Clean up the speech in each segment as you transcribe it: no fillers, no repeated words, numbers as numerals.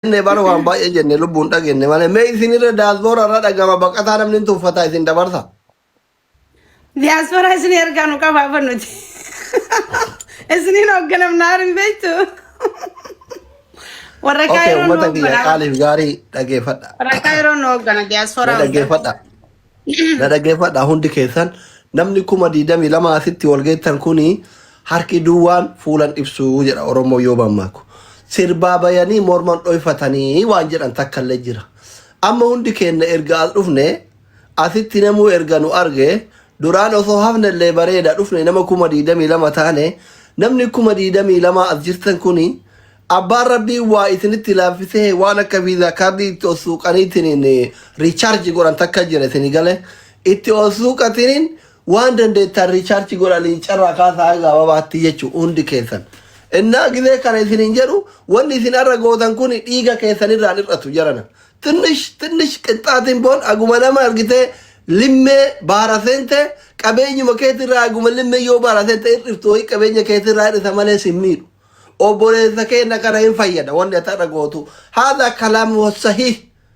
Ne bara waan baay'ee jenne lubbuun dhagenne malee mee isinirra daasboora irra dhagama baqataa namni tuffata isin dabarsa. Diaspora isin ergaanu qabaafan nuti. Isiniin hoogganam naarin beektu. Warra Okay, Kaayiroon uummata kiyya hooggana. qaaliif gaarii dhageeffadha. Warra Kaayiroon hooggana diaspora Na hooggana. dhageeffadha. Na dhageeffadha hundi keessan namni 22 asitti wal geettan kuni harki duwwaan fuulan ibsuu jedha Oromoo yoo bammaaku. Sirbaa bayanii morman dhoyfatanii waan jedhan takkallee jira. Amma hundi keenya erga as dhufne asitti namuu erga nu arge duraan osoo hafnellee bareeda dhufne nama 22 taane namni 22 as jirtan kuni abbaan rabbii waa isinitti laaffisee waan akka viizaa kaardii itti ol suuqaniitiin riichaarji godhan takka jira isinii galee itti ol suuqatiniin waan dandeettan riichaarji godhanii carraa kaasaa gaababaatti jechuu hundi keessan. Innaa gisee kana isiniin jedhu wanni isin irra gootan kun dhiiga keessanirraan hir'atu jarana. Tinnish qixxaatiin boon aguma nama argitee limmee baara seente qabeenyuma keetirraa aguma limmee yoo baara seente hir'iftu ho'i qabeenya keetirraa hir'isa malee sin miidhu. Obboleessa keenya kana hin fayyada wanni ati irra gootu. Haadha kalaamu sahih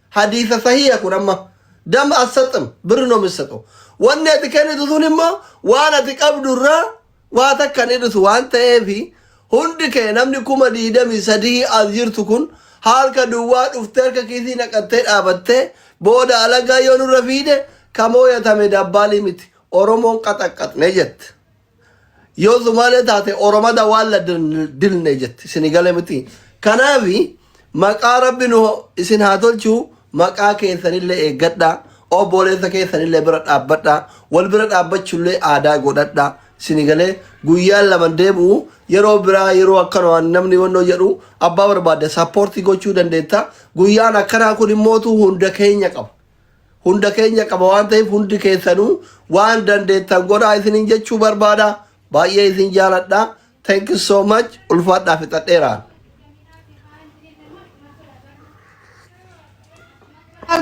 hadiisa sahiha kun amma dam asaxam birno misaqo. Wanni ati kennitu sun immoo waan ati qabdurraa waa takkan hir'isu waan ta'eefi hundi kee namni 23 as jirtu kun harka duwwaa dhuftee harka kiisii naqattee dhaabattee booda alagaa yoo nurra fiide kamooyatame dabbaalii miti Oromoon qaxaqqaxne jette. Yoo Sumaalee taate Oromada waan la dilne jette isin galee miti. Kanaafi maqaa rabbi nu isin haa tolchuu maqaa keessanillee eeggadhaa obboleessa keessanillee bira dhaabbadhaa wal bira dhaabbachuullee aadaa godhadhaa. Sinigalee guyyaan lama deemu yeroo biraa yeroo akkana namni wannoo jedhu abbaa barbaade sappoortii gochuu dandeetta. Guyyaan akkanaa kun immootu hunda keenya qaba. Hunda keenya qaba waan ta'eef hundi keessanuu waan dandeettan godhaa isiniin jechuu barbaada. Baay'ee isin jaaladha. Thank you so much. Ulfaadhaa fixadheeraan.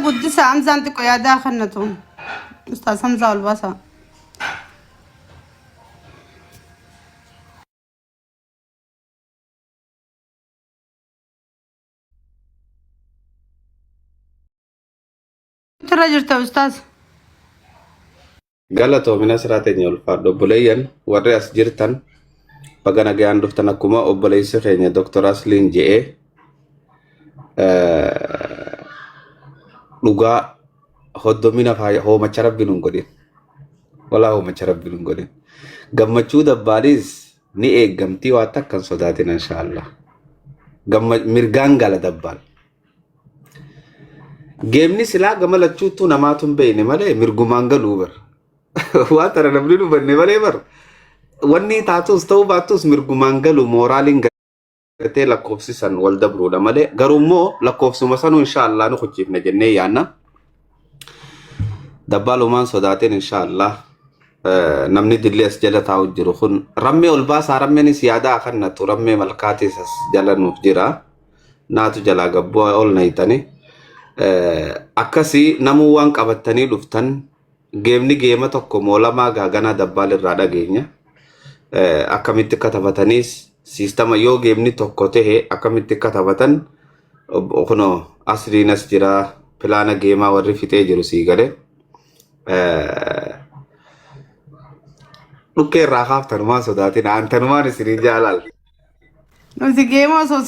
Guddisa Hamzaan xiqqoo yaadaa kannatu. Ustaas Hamzaa Olbaasaa. Turra jirta ustaas. Galatoomina siraateenya ulfaadhu obboleeyyan warri as jirtan baga nagayaan dhuftan akkuma obboleessi keenya Dr. Asliin je'ee dhugaa hoddomina hoomacha rabbiin hin godhin. Walaa hoomacha rabbiin hin godhin. Gammachuu dabbaadhiis ni eeggamtii waan takkan sodaatin inshaallah. Mirgaan gala dabbaan. Geemni silaa gama lachuuttuu namaatu hin beekne malee mirgumaan galuu bar. Waan tara namni dhufanne malee bar. Wanni taatus ta'uu baattus mirgumaan galu mooraaliin gartee lakkoofsisan wal dabruudha malee garuummoo lakkoofsuma sanuu inshaallah nu kuchiifne jennee yaanna. Dabbaalumaan sodaateen inshaallah namni dillee as jala taa'u jiru kun rammee ol baasaa rammeenis yaadaa kannatu rammee malkaatis as jala nuuf jira. Naatu jalaa gabboo ol nayitanii. Akkasii namuu waan qabatanii dhuftan geemni geema tokko moolamaa gaaganaa dabbaal irraa dhageenya. Akkamitti akka taphataniis siistama yoo geemni tokko ta'e akkamitti akka taphatan kunoo Asliin as jira pilaana geemaa warri fixee jiru sii galee. Dhukkee irraa kaaftanumaan sodaatin aantanumaan isinii jaalal. Nuti geema osoo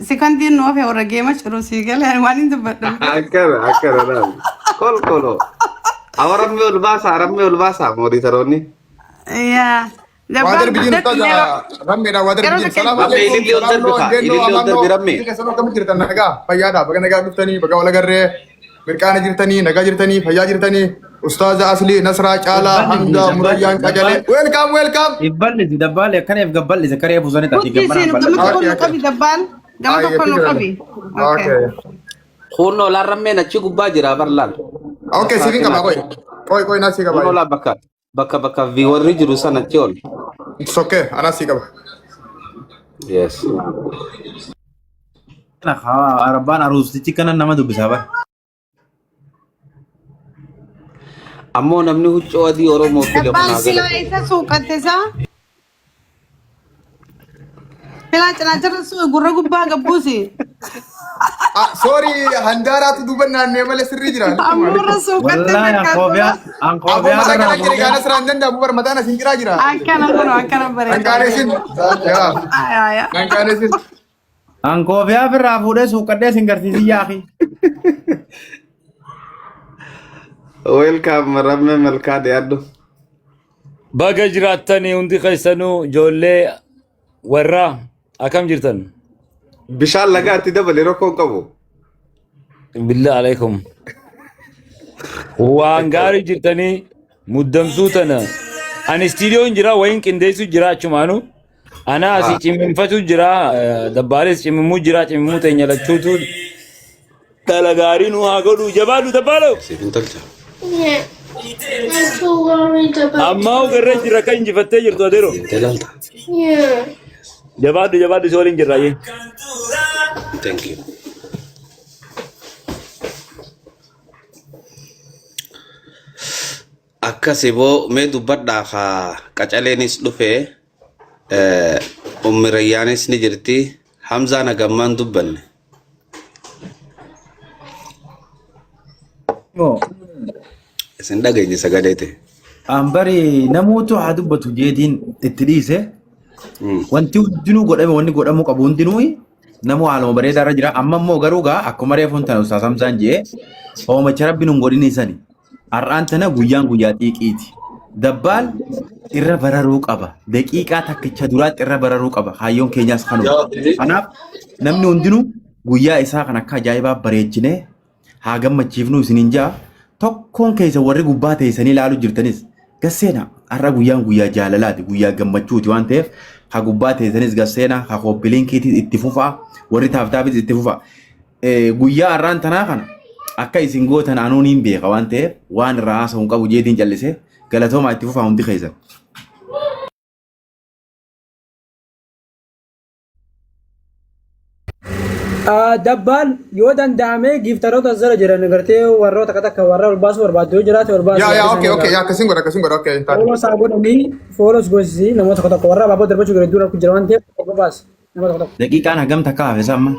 sikandiin nu hafe warra geema ciru sii galee waan hin dubbadhu. Akkana naam. Kolkolo. Awaramme ol baasaa mooditaroonni. Yaa. Waadar bijiin taja rammeedha waadar bijiin salaam alaikum ilillee ol darbi rammee. Keessanoo akkamitti jirtan nagaa fayyaadha baga nagaa dhuftanii baga wal agarree mirqaana jirtanii nagaa jirtanii fayyaa jirtanii Ustaaza Aslii Nasraa Caalaa Hamza Murayyaan Qajalee welcome. Ibballi dabbaale akkanaaf gabballi zakaree buusanii taati Guddisiin gama tokko nu qabi dabbaan gama tokko nu qabi. Okay. Kunoo laan rammeen achi gubbaa jira barlaan. Okay siifin qaba qoy naasii qaba. Kunoo laan bakka warri jiru sana achi ol. It's okay anaasii qaba. Yes. Arabbaan aruustichi kana nama dubbisaa bara. Ammoo namni huccuu adii Oromoo fide Dabbaan silaa isa suuqatte isaa. Filaa cinaa jirra gurra gubbaa gabbuusi. Sorry, handaaraatu duuba naannee malee sirrii jira. Amurra suuqatti Wallahi fakkaatu. Akkuma mataa kana kiri gaana siraan danda'amu bar mataan asiin jiraa jira. Akkana kun akkana bareeda. Kankaanesin. Kankaanesin. Ankoofiyaa birraa fuudhee suuqadhee sin garsiisii yaaqi. Welcome Ramme Malkaa Deaddo. Baga jiraatanii hundi keessanuu ijoollee warraa akkam jirtan? Bishaan lagaatti dabalee rakkoon qabu. Billah alaikum. Waan gaarii jirtanii muddamsuu tana. Ani istiidiyoon jira wayin qindeessu jira achumaanu. Ana asii cimminfatu jira dabbaalees cimmimuu jira cimmimuu teenya lachuutu dhala gaarii nu haa godhu jabaadhu dabbaalo. Siifin tolcha. Yeah. I'm so worried about Amma ogarra jira kan injifattee jirtu adeero. Telalta. Yeah. Jabaadhu si waliin jirra yee. Thank you. Akkasi boo mee dubbadhaa haa qacaleenis dhufee Rayyaanis ni jirti Hamzaan Hagammaan dubbanne. Moo Isin dhageenye sagaleete. ambari namoota haa dubbatu jeetiin itti dhiise. Wanti hundinuu godhame wanni godhamuu qabu hundinuu namoo haaluma bareedaa irra jira. Amma immoo garuu gaa akkuma reefuun tana Ustaaz Hamzaan jee hoomacha rabbiin hin godhin isani. Har'aan tana guyyaan guyyaa xiiqiiti. Dabbaal irra bararuu qaba. Daqiiqaa takkicha duraatti irra bararuu qaba. Hayyoon keenyaas kanuma. Kanaaf namni hundinuu guyyaa isaa kan akka ajaa'ibaa bareechinee haa gammachiifnu isiniin jaa. Tokkoon keessa warri gubbaa teessanii ilaaluu jirtanis gasseena har'a guyyaan guyyaa jaalalaati guyyaa gammachuuti waan ta'eef haa gubbaa teessanis gasseena haa qophiileen keetii itti fufaa warri taaftaafis itti fufaa guyyaa har'aan tanaa kana akka isin gootan anuun hin beeka waan ta'eef waan irraa haasa'uun qabu jeetiin callisee galatoomaa itti fufaa hundi keessan. Dabbaan yoo danda'ame giiftaroota zara jiran gartee warroota takka warra ol baasuu barbaaddu yoo jiraate ol baasuu. Okay. Akkasiin godha, okay. Foolos haa godhanii foolos goosisii namoota tokko warra baaboo darbachuu gara dura jira waan ta'eef tokko baas namoota tokko. Daqiiqaan hagam takka hafe samma.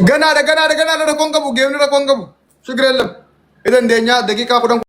Ganaadha rakkoon qabu geemni rakkoon qabu. Shukran lam. Idan deenyaa daqiiqaa 10